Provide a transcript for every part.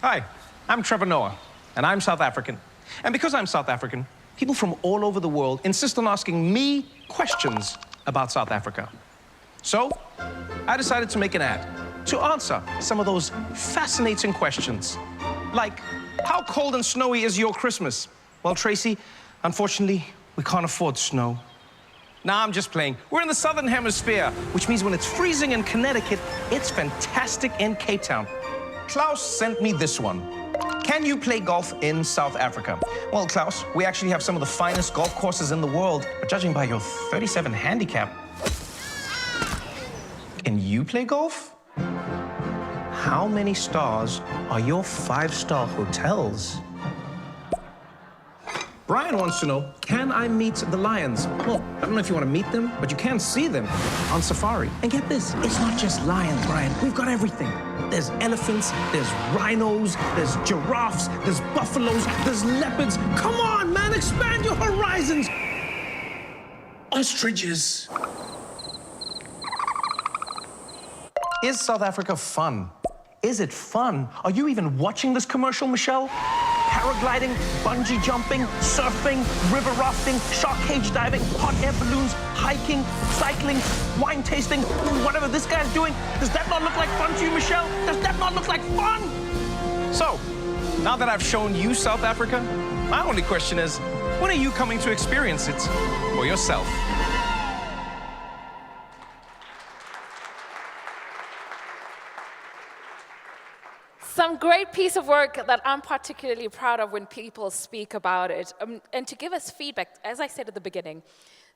Hi, I'm Trevor Noah, and I'm South African. And because I'm South African, people from all over the world insist on asking me questions about South Africa. So, I decided to make an ad to answer some of those fascinating questions. Like, how cold and snowy is your Christmas? Well, Tracy, unfortunately, we can't afford snow. Nah, I'm just playing. We're in the Southern Hemisphere, which means when it's freezing in Connecticut, it's fantastic in Cape Town. Klaus sent me this one. Can you play golf in South Africa? Well, Klaus, we actually have some of the finest golf courses in the world, but judging by your 37 handicap, can you play golf? How many stars are your 5-star hotels? Brian wants to know, can I meet the lions? Well, I don't know if you want to meet them, but you can see them on safari. And get this, it's not just lions, Brian. We've got everything. There's elephants, there's rhinos, there's giraffes, there's buffaloes, there's leopards. Come on, man, expand your horizons. Ostriches. Is South Africa fun? Is it fun? Are you even watching this commercial, Michelle? Paragliding, bungee jumping, surfing, river rafting, shark cage diving, hot air balloons, hiking, cycling, wine tasting, whatever this guy's doing. Does that not look like fun to you, Michelle? Does that not look like fun? So, now that I've shown you South Africa, my only question is, when are you coming to experience it for yourself? Some great piece of work that I'm particularly proud of when people speak about it. And to give us feedback, as I said at the beginning,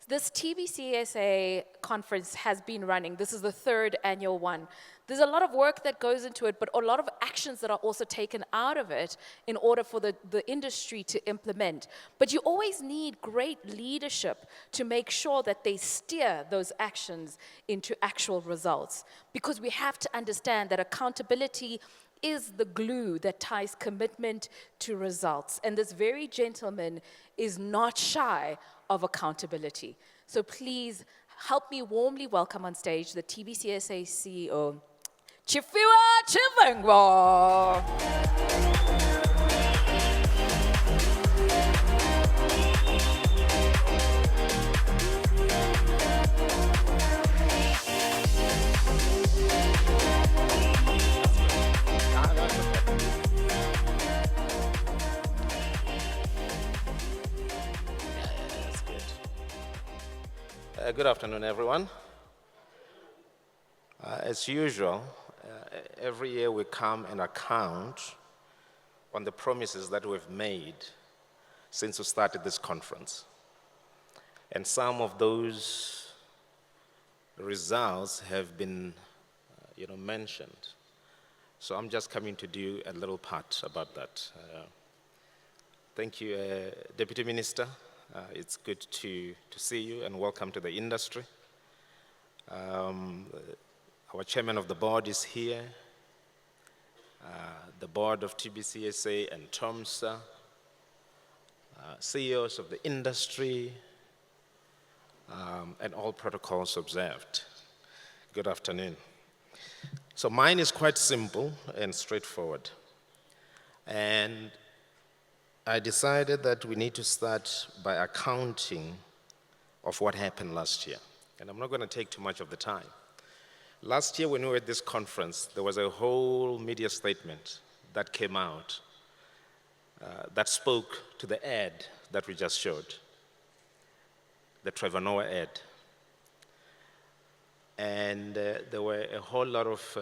this TBCSA conference has been running. This is the 3rd annual one. There's a lot of work that goes into it, but a lot of actions that are also taken out of it in order for the industry to implement. But you always need great leadership to make sure that they steer those actions into actual results. Because we have to understand that accountability is the glue that ties commitment to results. And this very gentleman is not shy of accountability. So please help me warmly welcome on stage the TBCSA CEO, Tshifhiwa Tshivhengwa. Good afternoon, everyone. As usual, every year we come and account on the promises that we've made since we started this conference. And some of those results have been mentioned. So I'm just coming to do a little part about that. Thank you, Deputy Minister. It's good to see you and welcome to the industry. Our chairman of the board is here. The board of TBCSA and TOMSA, CEOs of the industry, and all protocols observed. Good afternoon. So mine is quite simple and straightforward. And I decided that we need to start by accounting of what happened last year. And I'm not going to take too much of the time. Last year when we were at this conference, there was a whole media statement that came out that spoke to the ad that we just showed, the Trevor Noah ad. And there were a whole lot of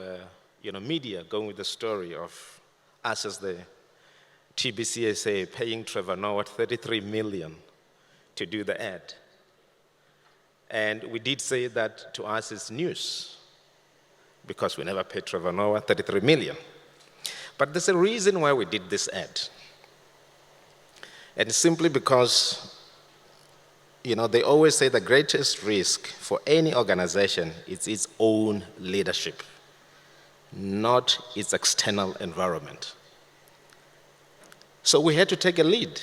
media going with the story of us as the TBCSA paying Trevor Noah 33 million to do the ad. And we did say that to us is news, because we never paid Trevor Noah 33 million. But there's a reason why we did this ad. And simply because, they always say the greatest risk for any organization is its own leadership, not its external environment. So we had to take a lead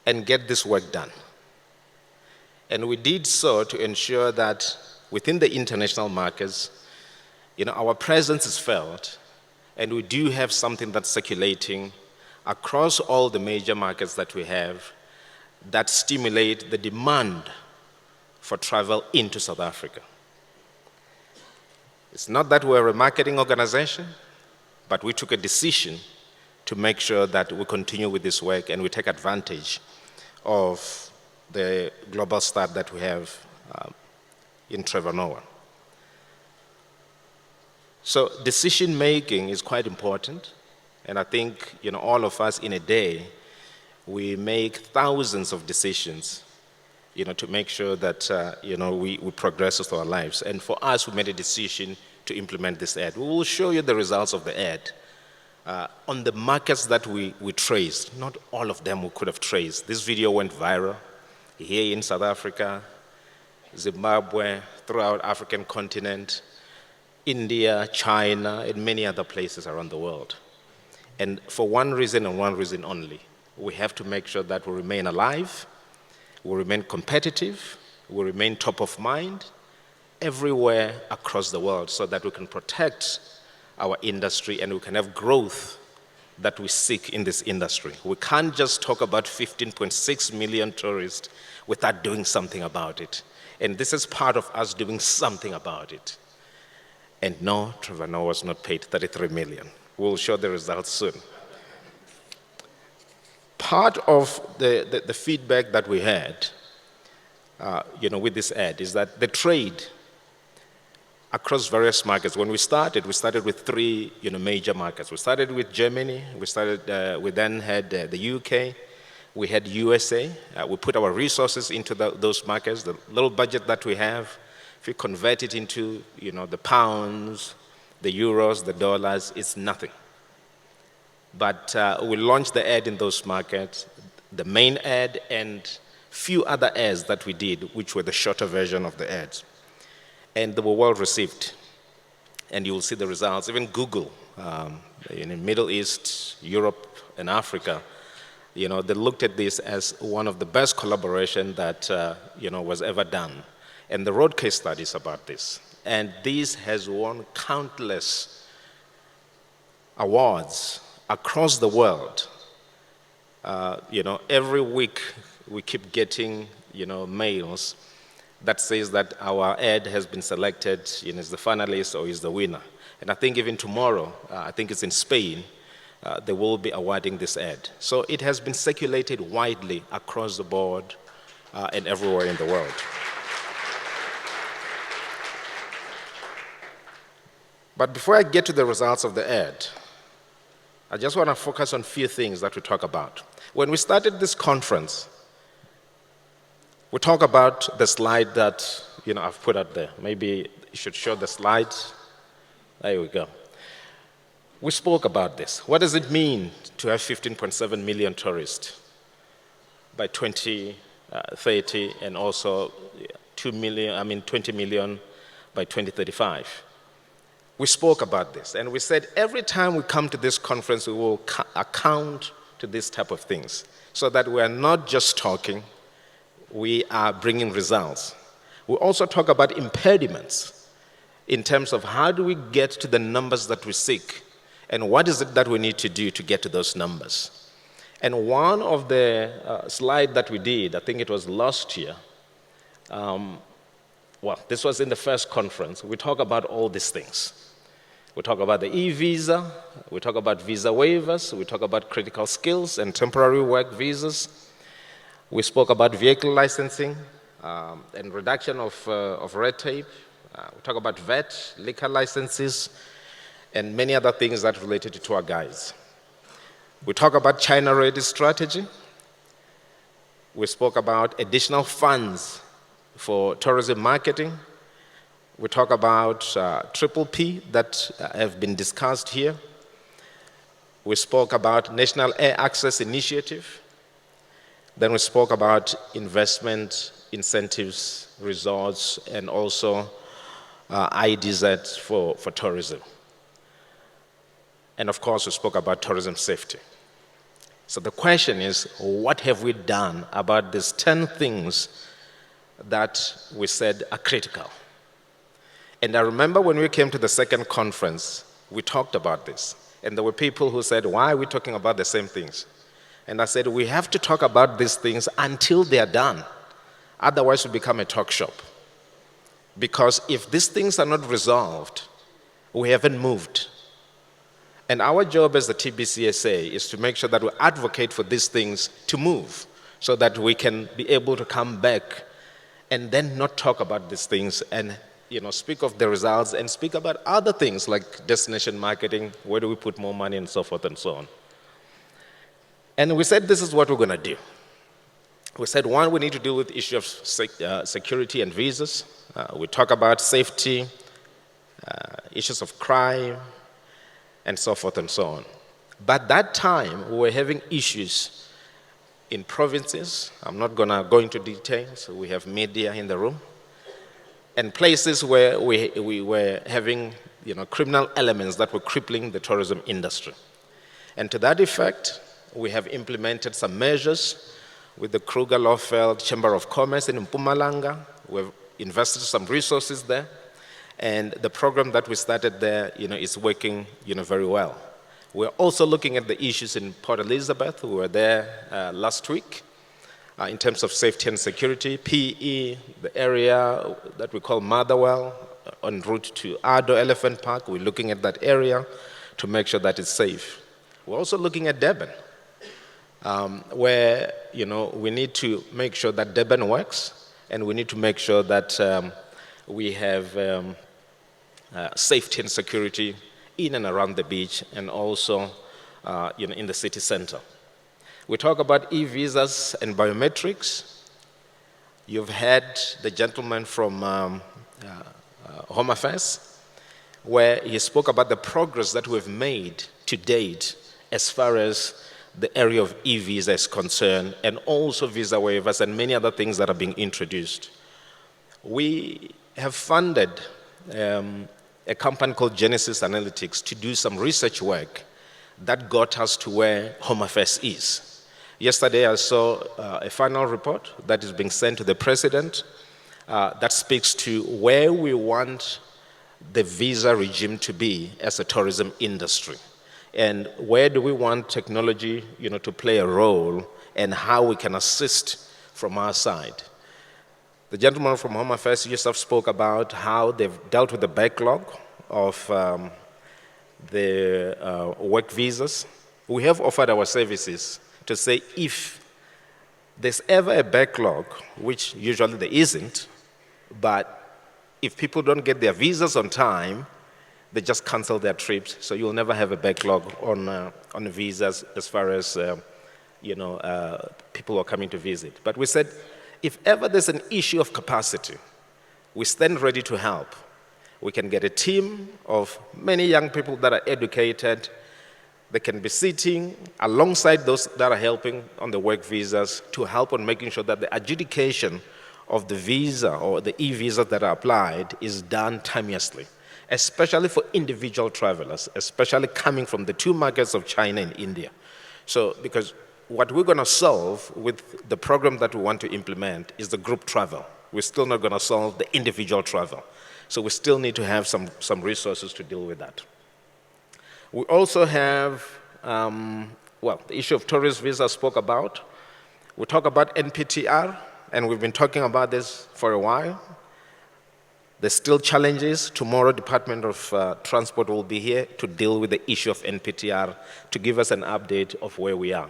and get this work done. And we did so to ensure that within the international markets, our presence is felt And we do have something that's circulating across all the major markets that we have that stimulate the demand for travel into South Africa. It's not that we're a marketing organization, but we took a decision to make sure that we continue with this work and we take advantage of the global start that we have in Trevor. So decision making is quite important, and I think all of us in a day, we make thousands of decisions to make sure that we progress with our lives. And for us, we made a decision to implement this ad. We will show you the results of the ad. On the markets that we traced, not all of them we could have traced. This video went viral here in South Africa, Zimbabwe, throughout African continent, India, China, and many other places around the world. And for one reason and one reason only, we have to make sure that we remain alive, we remain competitive, we remain top of mind everywhere across the world so that we can protect our industry and we can have growth that we seek in this industry. We can't just talk about 15.6 million tourists without doing something about it. And this is part of us doing something about it. And no, Trevor was not paid 33 million. We'll show the results soon. Part of the feedback that we had, with this ad is that the trade across various markets, when we started with three major markets. We started with Germany, we then had the UK, we had USA. We put our resources into those markets. The little budget that we have, if we convert it into the pounds, the euros, the dollars, it's nothing. But we launched the ad in those markets, the main ad and few other ads that we did, which were the shorter version of the ads. And they were well received. And you will see the results. Even Google, in the Middle East, Europe, and Africa, they looked at this as one of the best collaboration that was ever done. And they wrote case studies about this. And this has won countless awards across the world. Every week we keep getting, mails that says that our ad has been selected as the finalist or is the winner. And I think even tomorrow, I think it's in Spain, they will be awarding this ad. So it has been circulated widely across the board and everywhere in the world. But before I get to the results of the ad, I just want to focus on a few things that we talk about. When we started this conference, we talk about the slide that I've put up there. Maybe you should show the slides. There we go. We spoke about this. What does it mean to have 15.7 million tourists by 2030 and also 20 million by 2035? We spoke about this, and we said every time we come to this conference, we will account to this type of things so that we are not just talking, we are bringing results. We also talk about impediments in terms of how do we get to the numbers that we seek, and what is it that we need to do to get to those numbers. And one of the slides that we did, I think it was last year, this was in the first conference, we talk about all these things. We talk about the e-visa, we talk about visa waivers, we talk about critical skills and temporary work visas. We spoke about vehicle licensing and reduction of red tape. We talk about VAT, liquor licenses, and many other things that related to tour guides. We talk about China-ready strategy. We spoke about additional funds for tourism marketing. We talk about Triple P that have been discussed here. We spoke about National Air Access Initiative. Then we spoke about investment, incentives, resorts, and also IDZ for tourism. And of course, we spoke about tourism safety. So the question is, what have we done about these 10 things that we said are critical? And I remember when we came to the second conference, we talked about this. And there were people who said, why are we talking about the same things? And I said, we have to talk about these things until they are done. Otherwise, we become a talk shop. Because if these things are not resolved, we haven't moved. And our job as the TBCSA is to make sure that we advocate for these things to move so that we can be able to come back and then not talk about these things and speak of the results and speak about other things like destination marketing, where do we put more money and so forth and so on. And we said this is what we're going to do. We said, one, we need to deal with the issue of security and visas. We talk about safety, issues of crime, and so forth and so on. But that time, we were having issues in provinces. I'm not going to go into details. We have media in the room. And places where we were having criminal elements that were crippling the tourism industry. And to that effect, we have implemented some measures with the Kruger-Lofeld Chamber of Commerce in Mpumalanga. We've invested some resources there. And the program that we started there is working very well. We're also looking at the issues in Port Elizabeth. We were there last week. In terms of safety and security, PE, the area that we call Motherwell, en route to Ado Elephant Park, we're looking at that area to make sure that it's safe. We're also looking at Durban, where we need to make sure that Durban works, and we need to make sure that we have safety and security in and around the beach, and also in the city center. We talk about e-visas and biometrics. You've had the gentleman from Home Affairs, where he spoke about the progress that we've made to date as far as the area of e-visa is concerned, and also visa waivers and many other things that are being introduced. We have funded a company called Genesis Analytics to do some research work that got us to where Home Affairs is. Yesterday, I saw a final report that is being sent to the president that speaks to where we want the visa regime to be as a tourism industry, and where do we want technology, to play a role, and how we can assist from our side. The gentleman from Home Affairs yourself spoke about how they've dealt with the backlog of the work visas. We have offered our services to say if there's ever a backlog, which usually there isn't, but if people don't get their visas on time, they just cancel their trips. So you'll never have a backlog on visas as far as people are coming to visit. But we said, if ever there's an issue of capacity, we stand ready to help. We can get a team of many young people that are educated. They can be sitting alongside those that are helping on the work visas to help on making sure that the adjudication of the visa or the e-visas that are applied is done timeously, especially for individual travelers, especially coming from the two markets of China and India. So, because what we're going to solve with the program that we want to implement is the group travel. We're still not going to solve the individual travel. So we still need to have some resources to deal with that. We also have, the issue of tourist visa I spoke about. We talk about NPTR, and we've been talking about this for a while. There's still challenges. Tomorrow, Department of Transport will be here to deal with the issue of NPTR, to give us an update of where we are.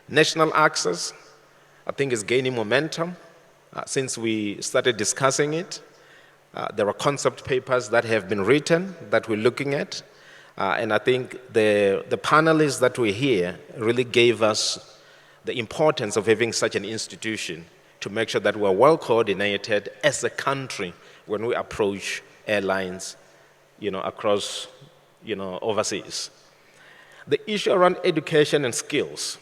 National access, I think, is gaining momentum since we started discussing it. There are concept papers that have been written that we're looking at. And I think the panelists that were here really gave us the importance of having such an institution to make sure that we're well coordinated as a country when we approach airlines, across, overseas. The issue around education and skills.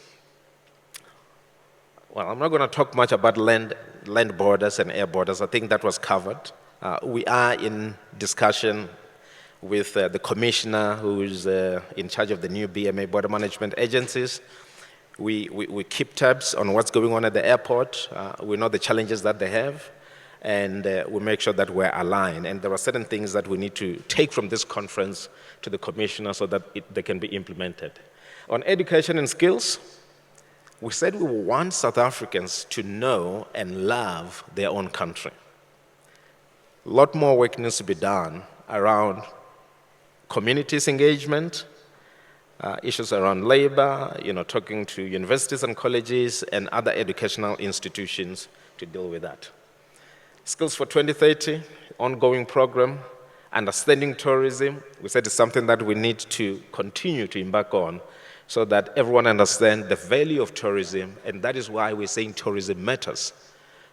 Well, I'm not going to talk much about land borders and air borders. I think that was covered. We are in discussion with the commissioner who is in charge of the new BMA, Border Management Agencies. We keep tabs on what's going on at the airport. We know the challenges that they have. and we make sure that we're aligned. And there are certain things that we need to take from this conference to the commissioner so that they can be implemented. On education and skills, we said we want South Africans to know and love their own country. A lot more work needs to be done around communities engagement, issues around labor, talking to universities and colleges and other educational institutions to deal with that. Skills for 2030, ongoing program, understanding tourism. We said it's something that we need to continue to embark on so that everyone understands the value of tourism, and that is why we're saying tourism matters.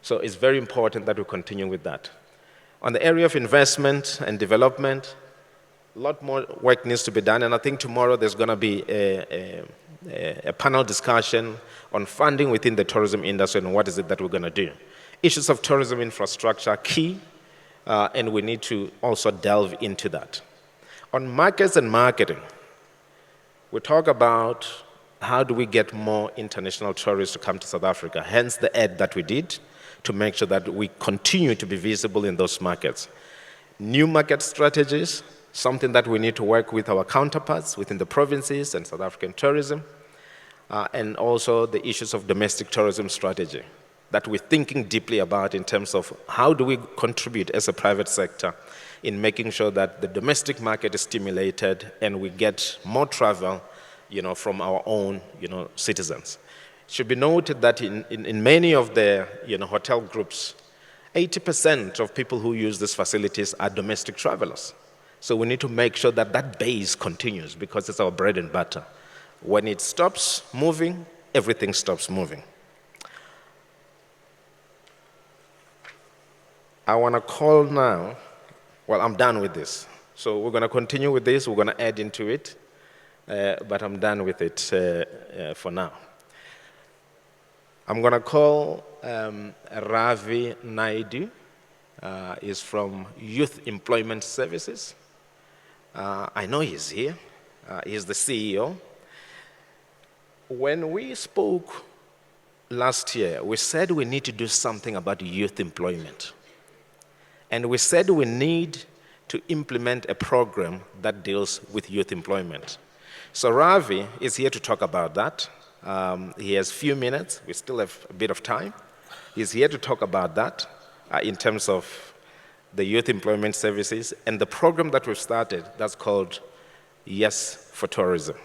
So it's very important that we continue with that. On the area of investment and development, a lot more work needs to be done, and I think tomorrow there's going to be a panel discussion on funding within the tourism industry and what is it that we're going to do. Issues of tourism infrastructure are key, and we need to also delve into that. On markets and marketing, we talk about how do we get more international tourists to come to South Africa, hence the ad that we did to make sure that we continue to be visible in those markets. New market strategies, something that we need to work with our counterparts within the provinces and South African tourism, and also the issues of domestic tourism strategy that we're thinking deeply about in terms of how do we contribute as a private sector in making sure that the domestic market is stimulated and we get more travel, from our own, citizens. It should be noted that in many of the, hotel groups, 80% of people who use these facilities are domestic travelers. So we need to make sure that that base continues because it's our bread and butter. When it stops moving, everything stops moving. I want to call now, well, I'm done with this. So we're going to continue with this, we're going to add into it, but I'm done with it for now. I'm going to call Ravi Naidoo. He's from Youth Employment Services. I know he's here. He's the CEO. When we spoke last year, we said we need to do something about youth employment. And we said we need to implement a program that deals with youth employment. So Ravi is here to talk about that. He has a few minutes. We still have a bit of time. He's here to talk about that in terms of the youth employment services and the program that we've started that's called Yes4Tourism.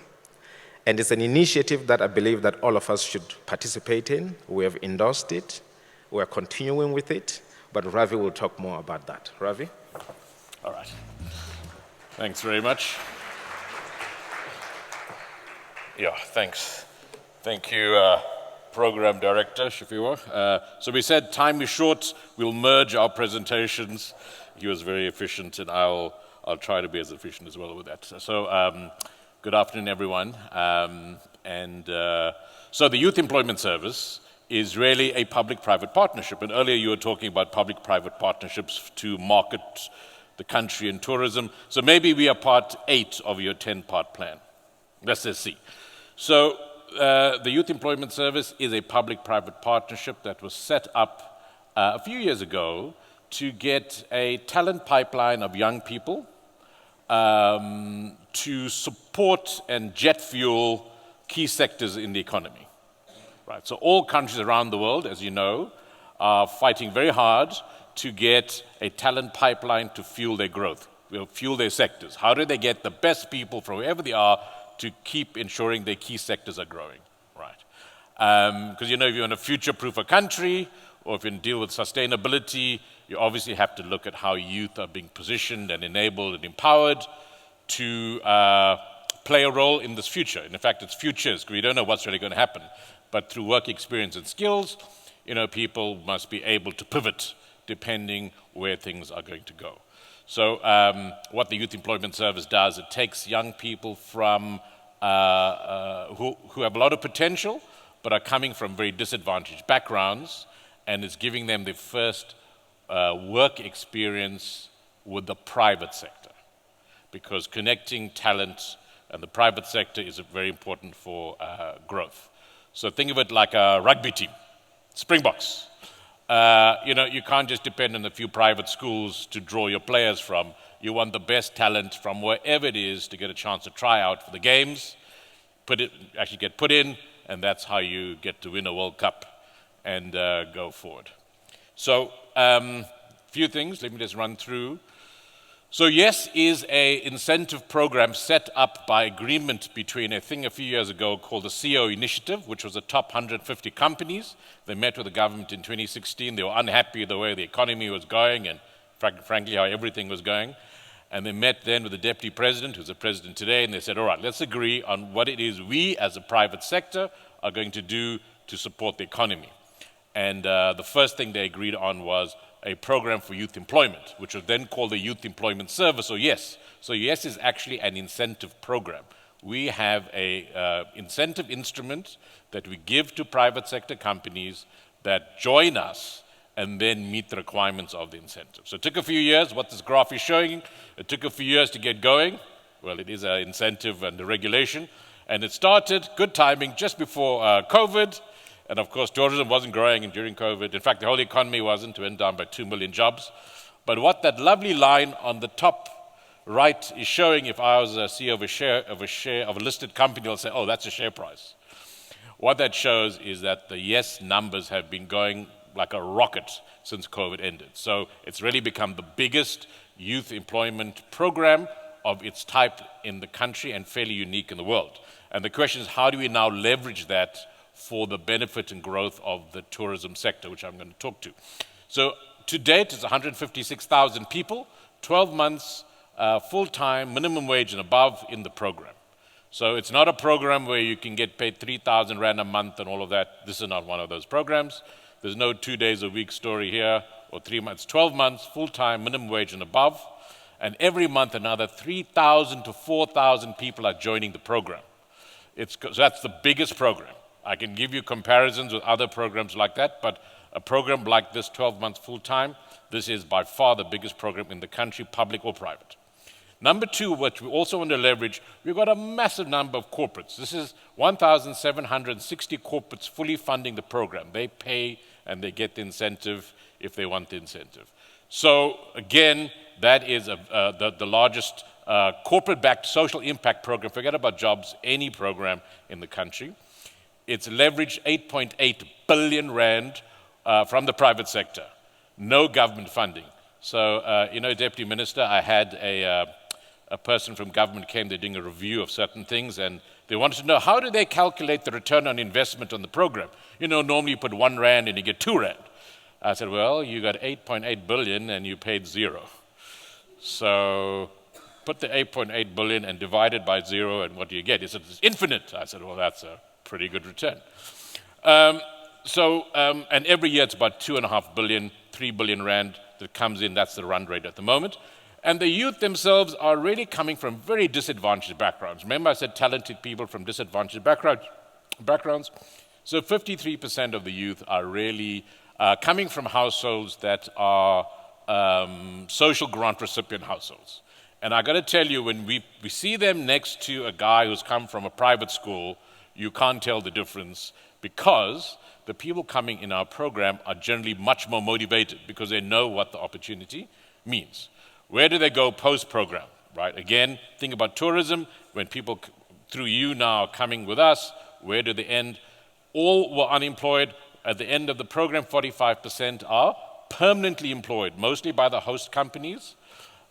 And it's an initiative that I believe that all of us should participate in. We have endorsed it. We're continuing with it. But Ravi will talk more about that. Ravi? All right. Thanks very much. Yeah, thanks. Thank you, Program Director Tshifhiwa. So we said time is short. We'll merge our presentations. He was very efficient, and I'll try to be as efficient as well with that. So good afternoon, everyone. So the Youth Employment Service is really a public-private partnership. And earlier you were talking about public-private partnerships to market the country in tourism. So maybe we are part 8 of your 10-part plan. Let's just see. So the Youth Employment Service is a public-private partnership that was set up a few years ago to get a talent pipeline of young people to support and jet fuel key sectors in the economy. Right. So all countries around the world, as you know, are fighting very hard to get a talent pipeline to fuel their growth, fuel their sectors. How do they get the best people from wherever they are to keep ensuring their key sectors are growing? Right. Because if you want to future-proof a country, or if you deal with sustainability, you obviously have to look at how youth are being positioned and enabled and empowered to play a role in this future. And in fact, it's futures, because we don't know what's really going to happen. But through work experience and skills, people must be able to pivot depending where things are going to go. So what the Youth Employment Service does, it takes young people from who have a lot of potential, but are coming from very disadvantaged backgrounds, and is giving them the first work experience with the private sector. Because connecting talent and the private sector is very important for growth. So think of it like a rugby team, Springboks. You can't just depend on a few private schools to draw your players from. You want the best talent from wherever it is to get a chance to try out for the games, actually get put in, and that's how you get to win a World Cup and go forward. So, few things, let me just run through. So Yes is an incentive program set up by agreement between a thing a few years ago called the CEO Initiative, which was the top 150 companies. They met with the government in 2016. They were unhappy the way the economy was going and frankly how everything was going. And they met then with the deputy president, who's the president today, and they said, all right, let's agree on what it is we as a private sector are going to do to support the economy. And the first thing they agreed on was a program for youth employment, which was then called the Youth Employment Service, or Yes. So Yes is actually an incentive program. We have a incentive instrument that we give to private sector companies that join us and then meet the requirements of the incentive. So it took a few years, what this graph is showing, it took a few years to get going. Well, it is an incentive and a regulation. And it started, good timing, just before COVID. And of course, tourism wasn't growing during COVID. In fact, the whole economy wasn't, went down by 2 million jobs. But what that lovely line on the top right is showing, if I was a CEO of a listed company, I'll say, oh, that's a share price. What that shows is that the Yes numbers have been going like a rocket since COVID ended. So it's really become the biggest youth employment program of its type in the country and fairly unique in the world. And the question is, how do we now leverage that for the benefit and growth of the tourism sector, which I'm going to talk to. So to date, it's 156,000 people, 12 months, full-time, minimum wage and above in the program. So it's not a program where you can get paid 3,000 Rand a month and all of that. This is not one of those programs. There's no 2 days a week story here or 3 months. 12 months, full-time, minimum wage and above. And every month another 3,000 to 4,000 people are joining the program. So that's the biggest program. I can give you comparisons with other programs like that, but a program like this, 12 months full-time, this is by far the biggest program in the country, public or private. Number two, what we also want to leverage, we've got a massive number of corporates. This is 1,760 corporates fully funding the program. They pay and they get the incentive if they want the incentive. So again, that is the largest corporate-backed social impact program, forget about jobs, any program in the country. It's leveraged 8.8 billion Rand from the private sector, no government funding. So, Deputy Minister, I had a person from government came, they're doing a review of certain things, and they wanted to know, how do they calculate the return on investment on the program? Normally you put 1 Rand and you get 2 Rand. I said, well, you got 8.8 billion and you paid 0. So put the 8.8 billion and divide it by 0, and what do you get? He said, it's infinite. I said, well, that's a pretty good return. And every year it's about 2.5 billion, 3 billion Rand that comes in. That's the run rate at the moment. And the youth themselves are really coming from very disadvantaged backgrounds. Remember I said talented people from disadvantaged backgrounds? So 53% of the youth are really coming from households that are social grant recipient households. And I got to tell you, when we see them next to a guy who's come from a private school, you can't tell the difference, because the people coming in our program are generally much more motivated because they know what the opportunity means. Where do they go post-program, right? Again, think about tourism. When people through you now are coming with us, where do they end? All were unemployed. At the end of the program, 45% are permanently employed, mostly by the host companies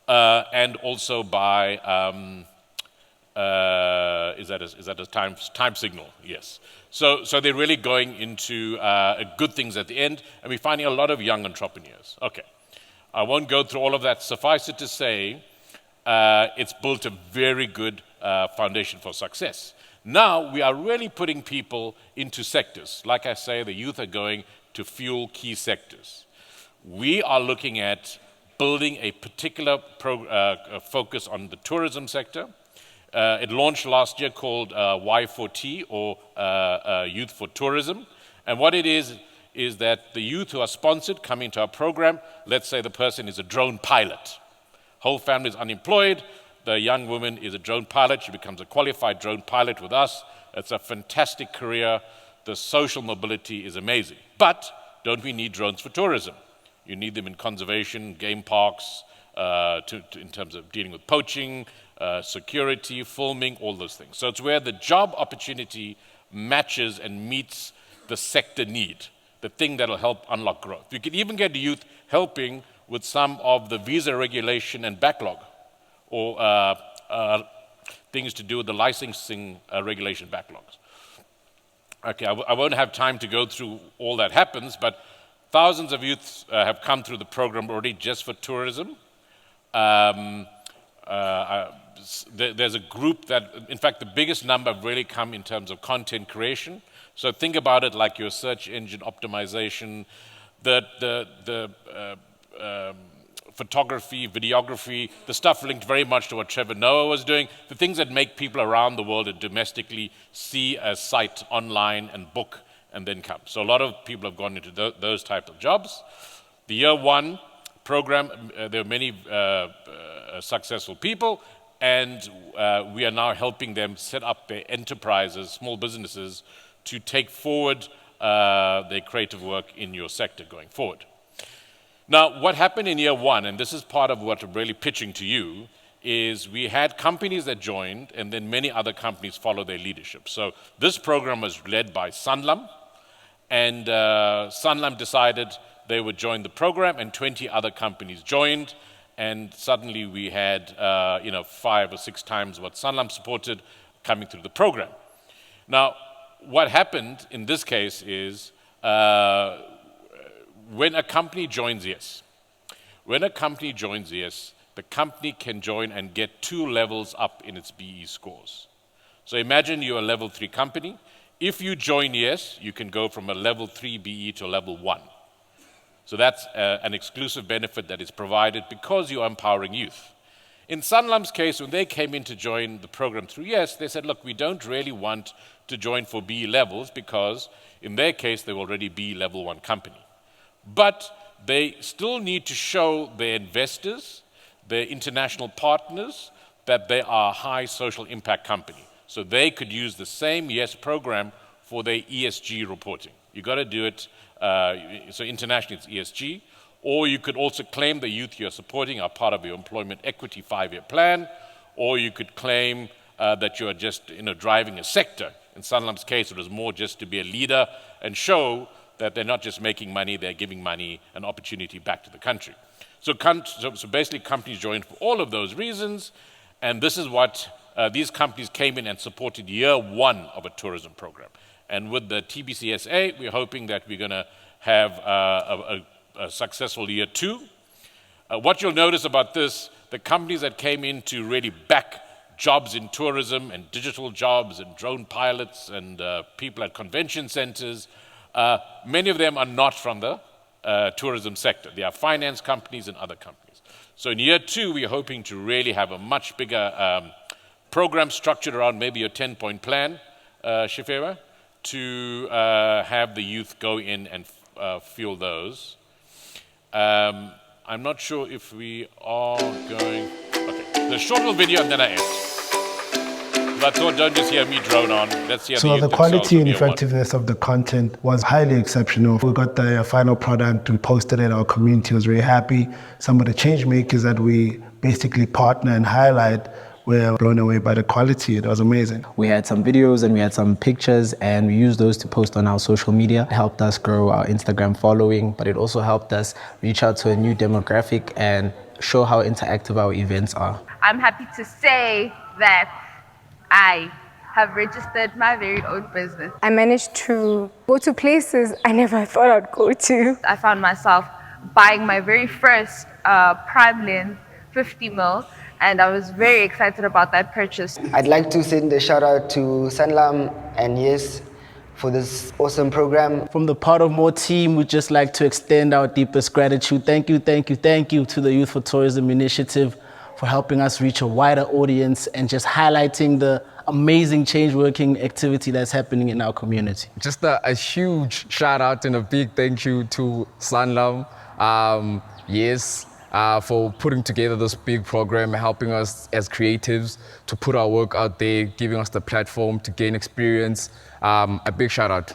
and also by is that a time signal? Yes. So they're really going into good things at the end, and we're finding a lot of young entrepreneurs. Okay, I won't go through all of that. Suffice it to say, it's built a very good foundation for success. Now we are really putting people into sectors. Like I say, the youth are going to fuel key sectors. We are looking at building a particular focus on the tourism sector. It launched last year called Y4T, or Youth for Tourism. And what it is that the youth who are sponsored come into our program. Let's say the person is a drone pilot. Whole family is unemployed. The young woman is a drone pilot. She becomes a qualified drone pilot with us. It's a fantastic career. The social mobility is amazing. But don't we need drones for tourism? You need them in conservation, game parks, in terms of dealing with poaching, security, filming, all those things. So it's where the job opportunity matches and meets the sector need, the thing that'll help unlock growth. You can even get youth helping with some of the visa regulation and backlog, or things to do with the licensing regulation backlogs. Okay, I won't have time to go through all that happens, but thousands of youths have come through the program already just for tourism. There's a group that, in fact, the biggest number have really come in terms of content creation. So think about it like your search engine optimization, the photography, videography, the stuff linked very much to what Trevor was doing, the things that make people around the world and domestically see a site online and book and then come. So a lot of people have gone into those type of jobs. The year one program, there are many successful people, and we are now helping them set up their enterprises, small businesses, to take forward their creative work in your sector going forward. Now, what happened in year one, and this is part of what I'm really pitching to you, is we had companies that joined, and then many other companies followed their leadership. So this program was led by Sanlam, and Sanlam decided they would join the program, and 20 other companies joined, and suddenly we had 5 or 6 times what Sanlam supported coming through the program. Now, what happened in this case is when a company joins Yes, the company can join and get 2 levels up in its BE scores. So imagine you're a level 3 company. If you join Yes, you can go from a level 3 BE to a level 1. So that's an exclusive benefit that is provided because you're empowering youth. In Sanlam's case, when they came in to join the program through Yes, they said, look, we don't really want to join for BE levels because in their case, they were already BE level 1 company. But they still need to show their investors, their international partners, that they are a high social impact company. So they could use the same Yes program for their ESG reporting. You got to do it, so internationally it's ESG, or you could also claim the youth you're supporting are part of your employment equity 5-year plan, or you could claim that you're just driving a sector. In Sanlam's case, it was more just to be a leader and show that they're not just making money, they're giving money and opportunity back to the country. So basically companies joined for all of those reasons, and this is what these companies came in and supported year one of a tourism program. And with the TBCSA, we're hoping that we're going to have a successful year two. What you'll notice about this, the companies that came in to really back jobs in tourism and digital jobs and drone pilots and people at convention centers, many of them are not from the tourism sector. They are finance companies and other companies. So in year two, we're hoping to really have a much bigger program structured around maybe a 10-point plan, Tshifhiwa, to have the youth go in and fuel those. I'm not sure if we are going... Okay, the short little video and then I end. But I thought, don't just hear me drone on. Let's hear so the quality and effectiveness of the content was highly exceptional. We got the final product, we posted it, our community was very happy. Some of the change makers that we basically partner and highlight were blown away by the quality. It was amazing. We had some videos and we had some pictures and we used those to post on our social media. It helped us grow our Instagram following, but it also helped us reach out to a new demographic and show how interactive our events are. I'm happy to say that I have registered my very own business. I managed to go to places I never thought I'd go to. I found myself buying my very first prime lens, 50 mil, and I was very excited about that purchase. I'd like to send a shout out to Sanlam and Yes for this awesome program. From the Part of More team, we'd just like to extend our deepest gratitude. Thank you to the Youth for Tourism Initiative for helping us reach a wider audience and just highlighting the amazing change working activity that's happening in our community. Just a huge shout out and a big thank you to Sanlam, Yes, for putting together this big program, helping us as creatives to put our work out there, giving us the platform to gain experience. A big shout out.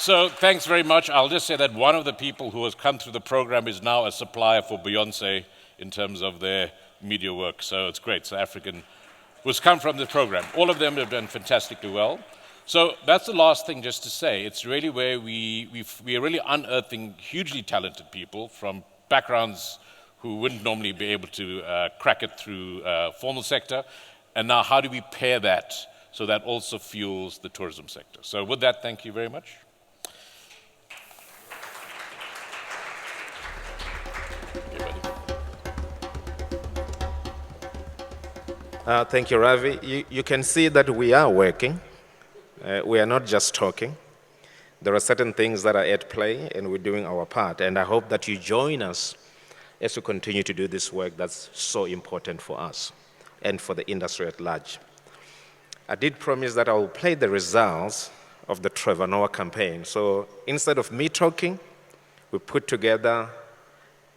So thanks very much. I'll just say that one of the people who has come through the program is now a supplier for Beyonce in terms of their media work. So it's great. So African who's come from the program. All of them have done fantastically well. So that's the last thing just to say. It's really where we are really unearthing hugely talented people from backgrounds who wouldn't normally be able to crack it through formal sector. And now how do we pair that so that also fuels the tourism sector? So with that, thank you very much. Thank you, Ravi. You can see that we are working. We are not just talking. There are certain things that are at play, and we're doing our part. And I hope that you join us as we continue to do this work that's so important for us and for the industry at large. I did promise that I will play the results of the Trevor Noah campaign. So instead of me talking, we put together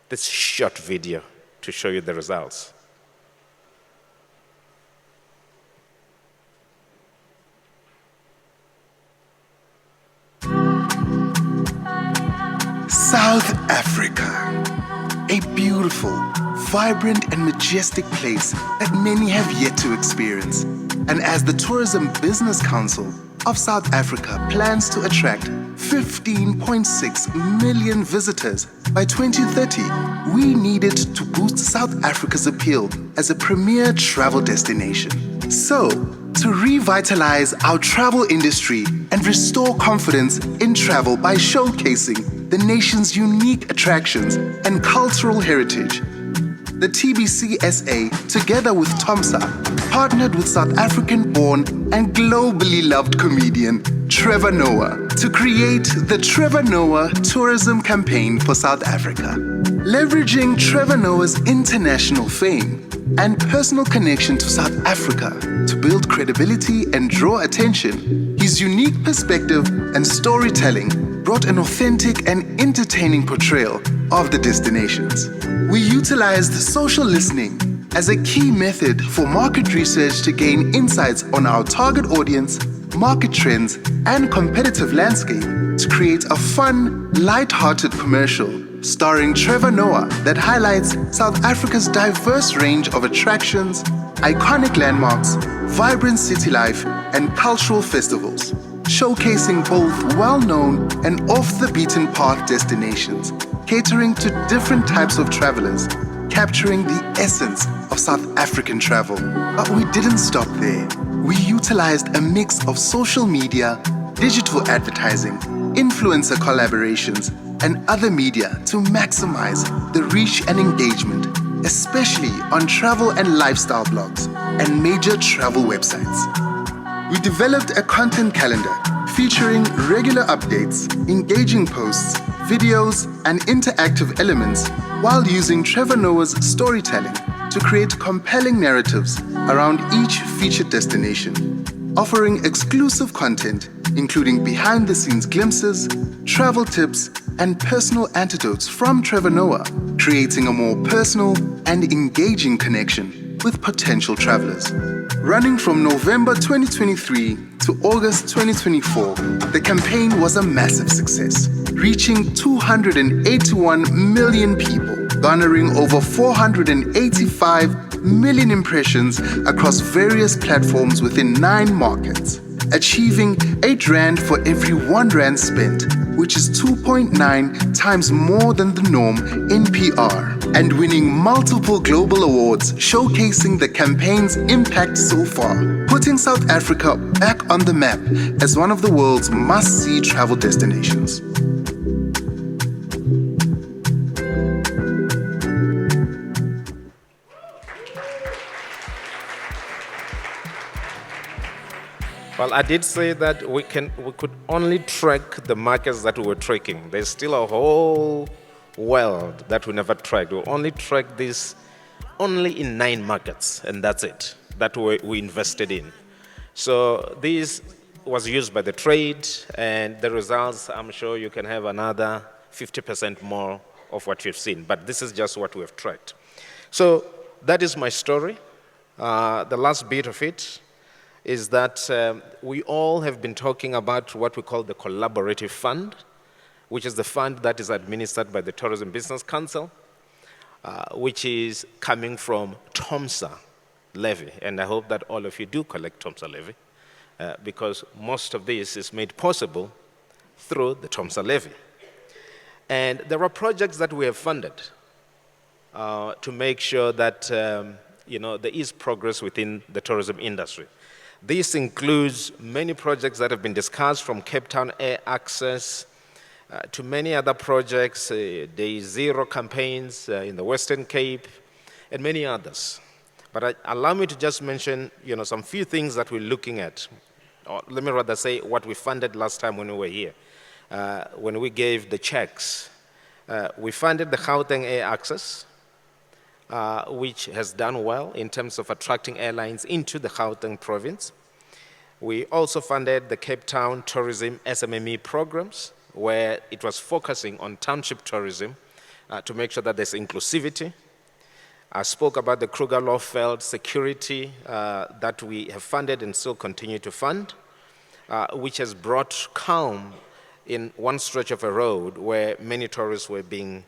this short video to show you the results. South Africa, a beautiful, vibrant and majestic place that many have yet to experience. And as the Tourism Business Council of South Africa plans to attract 15.6 million visitors by 2030, we needed to boost South Africa's appeal as a premier travel destination. So, to revitalize our travel industry and restore confidence in travel by showcasing the nation's unique attractions and cultural heritage, the TBCSA, together with TOMSA, partnered with South African-born and globally loved comedian Trevor Noah to create the Trevor Noah Tourism Campaign for South Africa. Leveraging Trevor Noah's international fame and personal connection to South Africa to build credibility and draw attention, his unique perspective and storytelling brought an authentic and entertaining portrayal of the destinations. We utilized social listening as a key method for market research to gain insights on our target audience, market trends, and competitive landscape to create a fun, light-hearted commercial starring Trevor Noah that highlights South Africa's diverse range of attractions, iconic landmarks, vibrant city life, and cultural festivals, showcasing both well-known and off-the-beaten-path destinations, catering to different types of travelers, capturing the essence of South African travel. But we didn't stop there. We utilized a mix of social media, digital advertising, influencer collaborations, and other media to maximize the reach and engagement, especially on travel and lifestyle blogs and major travel websites. We developed a content calendar featuring regular updates, engaging posts, videos, and interactive elements while using Trevor Noah's storytelling to create compelling narratives around each featured destination, offering exclusive content including behind-the-scenes glimpses, travel tips, and personal anecdotes from Trevor Noah, creating a more personal and engaging connection with potential travelers. Running from November 2023 to August 2024, the campaign was a massive success, reaching 281 million people, garnering over 485 million impressions across various platforms within 9 markets, achieving 8 Rand for every 1 Rand spent, which is 2.9 times more than the norm in PR, and winning multiple global awards showcasing the campaign's impact so far, putting South Africa back on the map as one of the world's must-see travel destinations. Well, I did say that we could only track the markets that we were tracking. There's still a whole world that we never tracked. We only tracked this only in 9 markets, and that's it, that we invested in. So this was used by the trade, and the results, I'm sure you can have another 50% more of what you've seen, but this is just what we've tracked. So that is my story. The last bit of it is that we all have been talking about what we call the Collaborative Fund, which is the fund that is administered by the Tourism Business Council, which is coming from TOMSA levy. And I hope that all of you do collect TOMSA levy, because most of this is made possible through the TOMSA levy. And there are projects that we have funded to make sure that there is progress within the tourism industry. This includes many projects that have been discussed, from Cape Town Air Access to many other projects, Day Zero campaigns in the Western Cape, and many others. But allow me to just mention some few things that we're looking at. Or let me rather say what we funded last time when we were here. When we gave the checks, we funded the Gauteng Air Access, which has done well in terms of attracting airlines into the Gauteng province. We also funded the Cape Town Tourism SMME programs, where it was focusing on township tourism to make sure that there's inclusivity. I spoke about the Kruger-Lofeld security that we have funded and still continue to fund, which has brought calm in one stretch of a road where many tourists were being,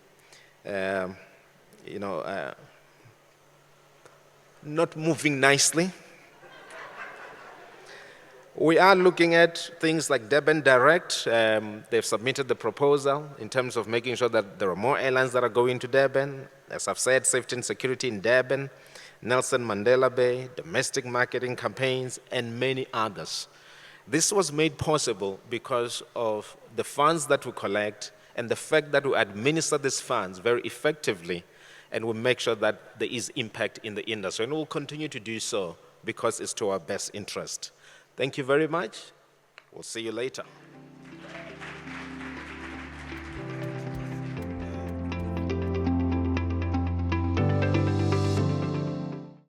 not moving nicely. We are looking at things like Durban Direct. They've submitted the proposal in terms of making sure that there are more airlines that are going to Durban. As I've said, safety and security in Durban, Nelson Mandela Bay, domestic marketing campaigns, and many others. This was made possible because of the funds that we collect and the fact that we administer these funds very effectively, and we make sure that there is impact in the industry. And we'll continue to do so because it's to our best interest. Thank you very much. We'll see you later.